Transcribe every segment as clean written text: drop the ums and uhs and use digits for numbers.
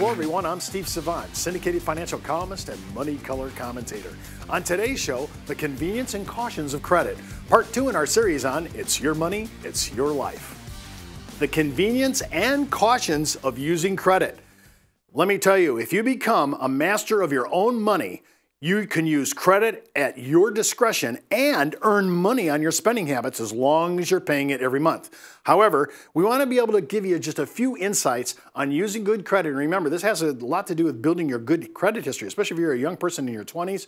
Hello everyone, I'm Steve Savant, syndicated financial columnist and money color commentator. On today's show, the convenience and cautions of credit. Part 2 in our series on It's Your Money, It's Your Life. The convenience and cautions of using credit. Let me tell you, if you become a master of your own money, you can use credit at your discretion and earn money on your spending habits as long as you're paying it every month. However, we want to be able to give you just a few insights on using good credit. And remember, this has a lot to do with building your good credit history, especially if you're a young person in your 20s.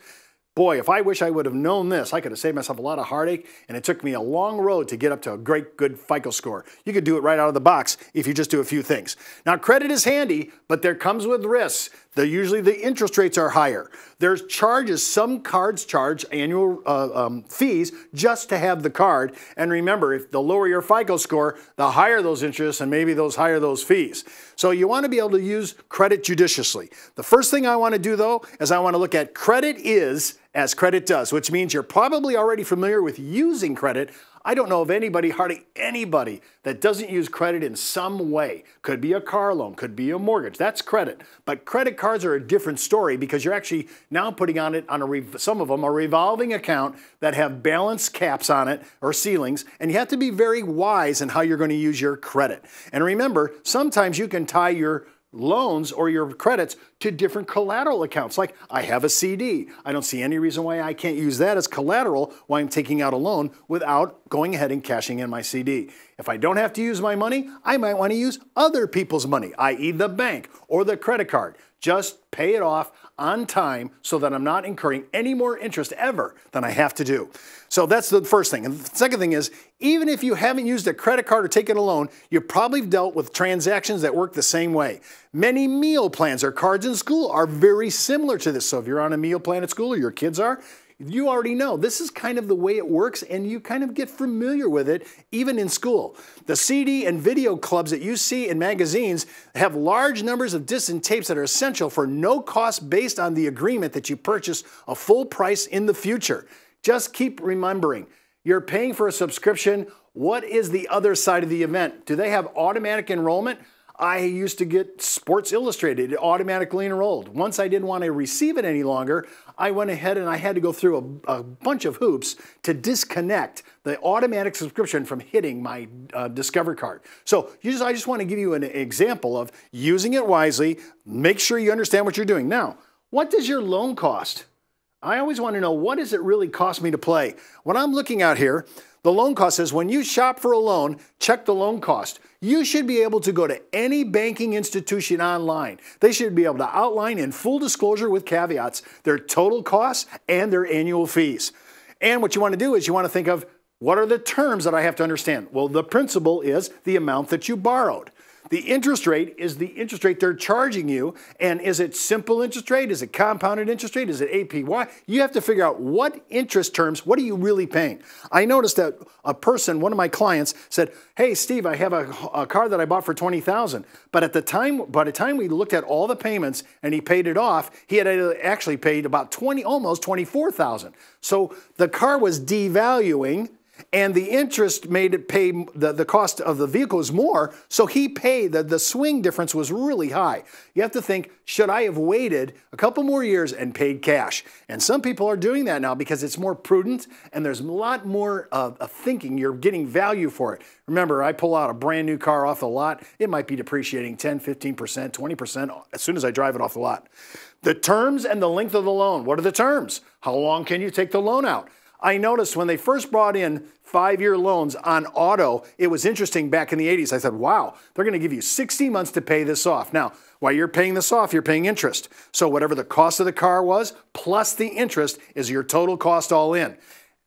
Boy, if I wish I would have known this, I could have saved myself a lot of heartache, and it took me a long road to get up to a great, good FICO score. You could do it right out of the box if you just do a few things. Now, credit is handy, but there comes with risks. Usually the interest rates are higher. There's charges. Some cards charge annual fees just to have the card. And remember, if the lower your FICO score, the higher those interests and maybe those higher those fees. So you want to be able to use credit judiciously. The first thing I want to do, though, is I want to look at credit is as credit does, which means you're probably already familiar with using credit. I don't know of anybody, hardly anybody, that doesn't use credit in some way. Could be a car loan, could be a mortgage. That's credit. But credit cards are a different story because you're actually now putting on it on some of them a revolving account that have balance caps on it or ceilings, and you have to be very wise in how you're going to use your credit. And remember, sometimes you can tie your loans or your credits to different collateral accounts. Like I have a CD. I don't see any reason why I can't use that as collateral while I'm taking out a loan without going ahead and cashing in my CD. If I don't have to use my money, I might want to use other people's money, i.e. the bank or the credit card. Just pay it off on time so that I'm not incurring any more interest ever than I have to do. So that's the first thing. And the second thing is, even if you haven't used a credit card or taken a loan, you've probably dealt with transactions that work the same way. Many meal plans or cards in school are very similar to this. So if you're on a meal plan at school or your kids are, you already know this is kind of the way it works, and you kind of get familiar with it even in school. The CD and video clubs that you see in magazines have large numbers of discs and tapes that are essential for no cost based on the agreement that you purchase a full price in the future. Just keep remembering, you're paying for a subscription. What is the other side of the event? Do they have automatic enrollment? I used to get Sports Illustrated. It automatically enrolled. Once I didn't want to receive it any longer, I went ahead and I had to go through a bunch of hoops to disconnect the automatic subscription from hitting my Discover card. So I just want to give you an example of using it wisely. Make sure you understand what you're doing. Now, what does your loan cost? I always want to know, what does it really cost me to play? When I'm looking out here, the loan cost says when you shop for a loan, check the loan cost. You should be able to go to any banking institution online. They should be able to outline in full disclosure with caveats their total costs and their annual fees. And what you want to do is you want to think of, what are the terms that I have to understand? Well, the principal is the amount that you borrowed. The interest rate is the interest rate they're charging you. And is it simple interest rate? Is it compounded interest rate? Is it APY? You have to figure out what interest terms, what are you really paying? I noticed that a person, one of my clients, said, hey, Steve, I have a car that I bought for $20,000. But at the time, by the time we looked at all the payments and he paid it off, he had actually paid about almost $24,000. So the car was devaluing, and the interest made it pay, the cost of the vehicle is more, so he paid, the swing difference was really high. You have to think, should I have waited a couple more years and paid cash? And some people are doing that now because it's more prudent and there's a lot more thinking. You're getting value for it. Remember, I pull out a brand new car off the lot, it might be depreciating 10, 15%, 20% as soon as I drive it off the lot. The terms and the length of the loan. What are the terms? How long can you take the loan out? I noticed when they first brought in 5-year loans on auto, it was interesting back in the 80s. I said, wow, they're going to give you 60 months to pay this off. Now, while you're paying this off, you're paying interest. So whatever the cost of the car was, plus the interest is your total cost all in.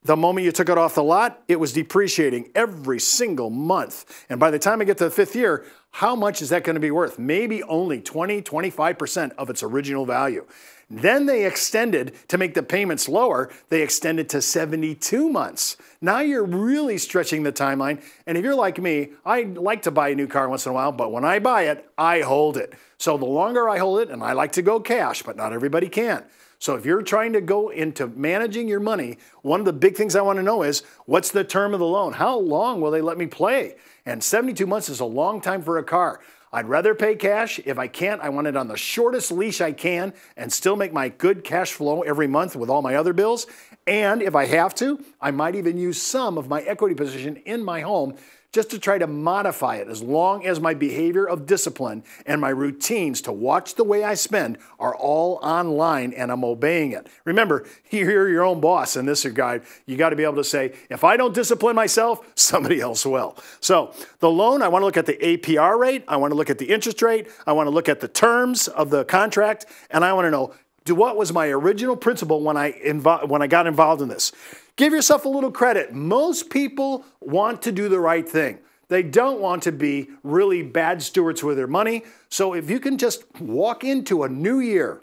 The moment you took it off the lot, it was depreciating every single month. And by the time I get to the 5th year, how much is that going to be worth? Maybe only 20, 25% of its original value. Then they extended, to make the payments lower, they extended to 72 months. Now you're really stretching the timeline. And if you're like me, I like to buy a new car once in a while, but when I buy it, I hold it. So the longer I hold it, and I like to go cash, but not everybody can. So if you're trying to go into managing your money, one of the big things I want to know is, what's the term of the loan? How long will they let me play? And 72 months is a long time for a car. I'd rather pay cash. If I can't, I want it on the shortest leash I can and still make my good cash flow every month with all my other bills. And if I have to, I might even use some of my equity position in my home just to try to modify it, as long as my behavior of discipline and my routines to watch the way I spend are all online and I'm obeying it. Remember, you're your own boss in this regard. You got to be able to say, if I don't discipline myself, somebody else will. So the loan, I want to look at the APR rate. I want to look at the interest rate. I want to look at the terms of the contract. And I want to know, what was my original principle when I got involved in this? Give yourself a little credit. Most people want to do the right thing. They don't want to be really bad stewards with their money. So if you can just walk into a new year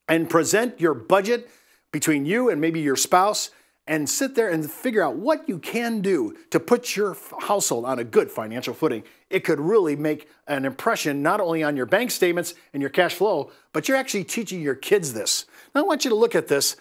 and present your budget between you and maybe your spouse and sit there and figure out what you can do to put your household on a good financial footing, it could really make an impression not only on your bank statements and your cash flow, but you're actually teaching your kids this. Now I want you to look at this.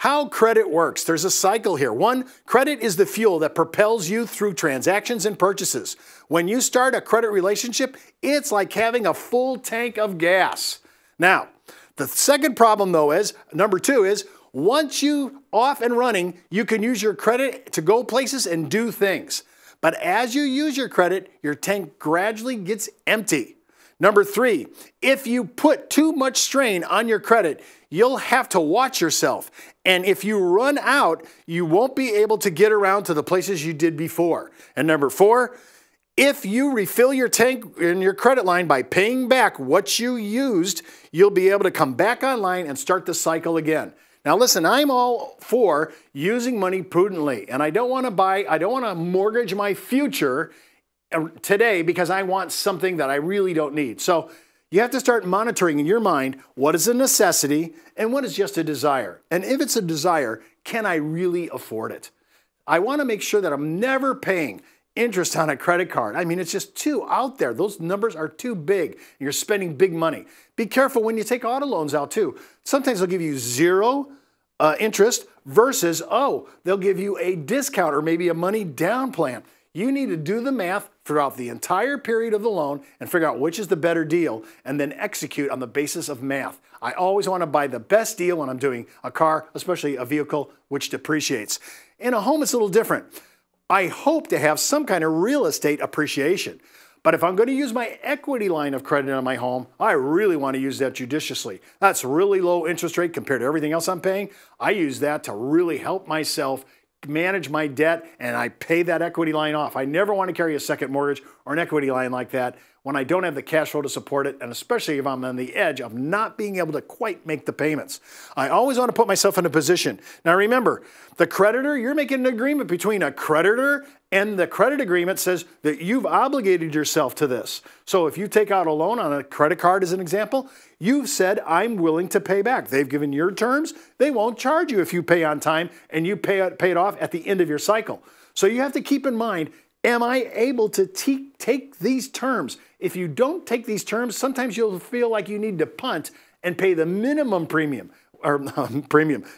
How credit works. There's a cycle here. One, credit is the fuel that propels you through transactions and purchases. When you start a credit relationship, it's like having a full tank of gas. Now, the second problem though is, number two is, once you off and running, you can use your credit to go places and do things. But as you use your credit, your tank gradually gets empty. Number three, if you put too much strain on your credit, you'll have to watch yourself. And if you run out, you won't be able to get around to the places you did before. And number four, if you refill your tank in your credit line by paying back what you used, you'll be able to come back online and start the cycle again. Now listen, I'm all for using money prudently, and I don't want to mortgage my future today because I want something that I really don't need. So you have to start monitoring in your mind what is a necessity and what is just a desire. And if it's a desire, can I really afford it? I want to make sure that I'm never paying interest on a credit card. I mean, it's just too out there. Those numbers are too big. You're spending big money. Be careful when you take auto loans out too. Sometimes they'll give you zero interest versus, they'll give you a discount or maybe a money down plan. You need to do the math throughout the entire period of the loan and figure out which is the better deal and then execute on the basis of math. I always want to buy the best deal when I'm doing a car, especially a vehicle which depreciates. In a home, it's a little different. I hope to have some kind of real estate appreciation. But if I'm going to use my equity line of credit on my home, I really want to use that judiciously. That's really low interest rate compared to everything else I'm paying. I use that to really help myself manage my debt, and I pay that equity line off. I never want to carry a second mortgage or an equity line like that when I don't have the cash flow to support it, and especially if I'm on the edge of not being able to quite make the payments. I always want to put myself in a position. Now remember, the creditor, you're making an agreement between a creditor, and the credit agreement says that you've obligated yourself to this. So if you take out a loan on a credit card as an example, you've said, I'm willing to pay back. They've given your terms. They won't charge you if you pay on time and you pay it off at the end of your cycle. So you have to keep in mind, am I able to take these terms? If you don't take these terms, sometimes you'll feel like you need to punt and pay the minimum premium. Or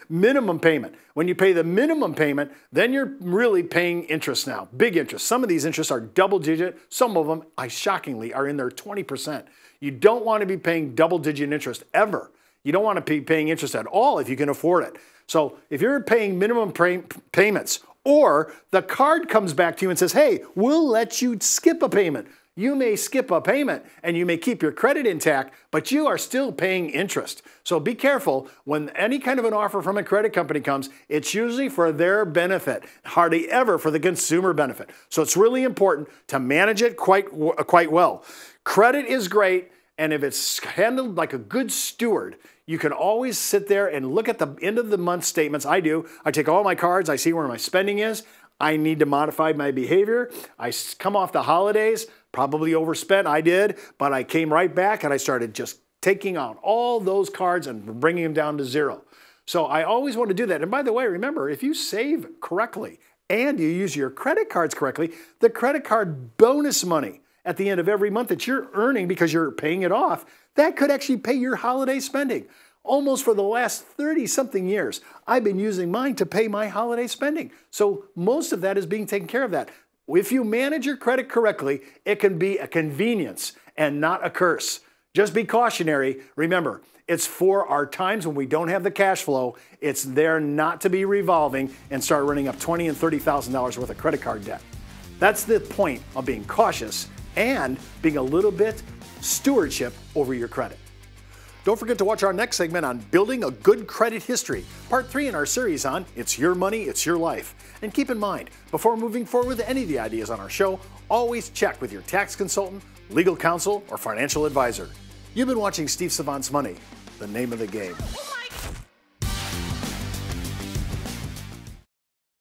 minimum payment. When you pay the minimum payment, then you're really paying interest now, big interest. Some of these interests are double digit. Some of them, shockingly, are in their 20%. You don't want to be paying double digit interest ever. You don't want to be paying interest at all if you can afford it. So if you're paying minimum payments, or the card comes back to you and says, hey, we'll let you skip a payment. You may skip a payment and you may keep your credit intact, but you are still paying interest. So be careful when any kind of an offer from a credit company comes, it's usually for their benefit, hardly ever for the consumer benefit. So it's really important to manage it quite well. Credit is great, and if it's handled like a good steward, you can always sit there and look at the end of the month statements. I do. I take all my cards, I see where my spending is. I need to modify my behavior. I come off the holidays, probably overspent, I did, but I came right back and I started just taking out all those cards and bringing them down to zero. So I always want to do that. And by the way, remember, if you save correctly and you use your credit cards correctly, the credit card bonus money at the end of every month that you're earning because you're paying it off, that could actually pay your holiday spending. Almost for the last 30-something years, I've been using mine to pay my holiday spending. So most of that is being taken care of that. If you manage your credit correctly, it can be a convenience and not a curse. Just be cautionary. Remember, it's for our times when we don't have the cash flow. It's there not to be revolving and start running up $20,000 and $30,000 worth of credit card debt. That's the point of being cautious and being a little bit stewardship over your credit. Don't forget to watch our next segment on building a good credit history, part 3 in our series on It's Your Money, It's Your Life. And keep in mind, before moving forward with any of the ideas on our show, always check with your tax consultant, legal counsel, or financial advisor. You've been watching Steve Savant's Money, the name of the game.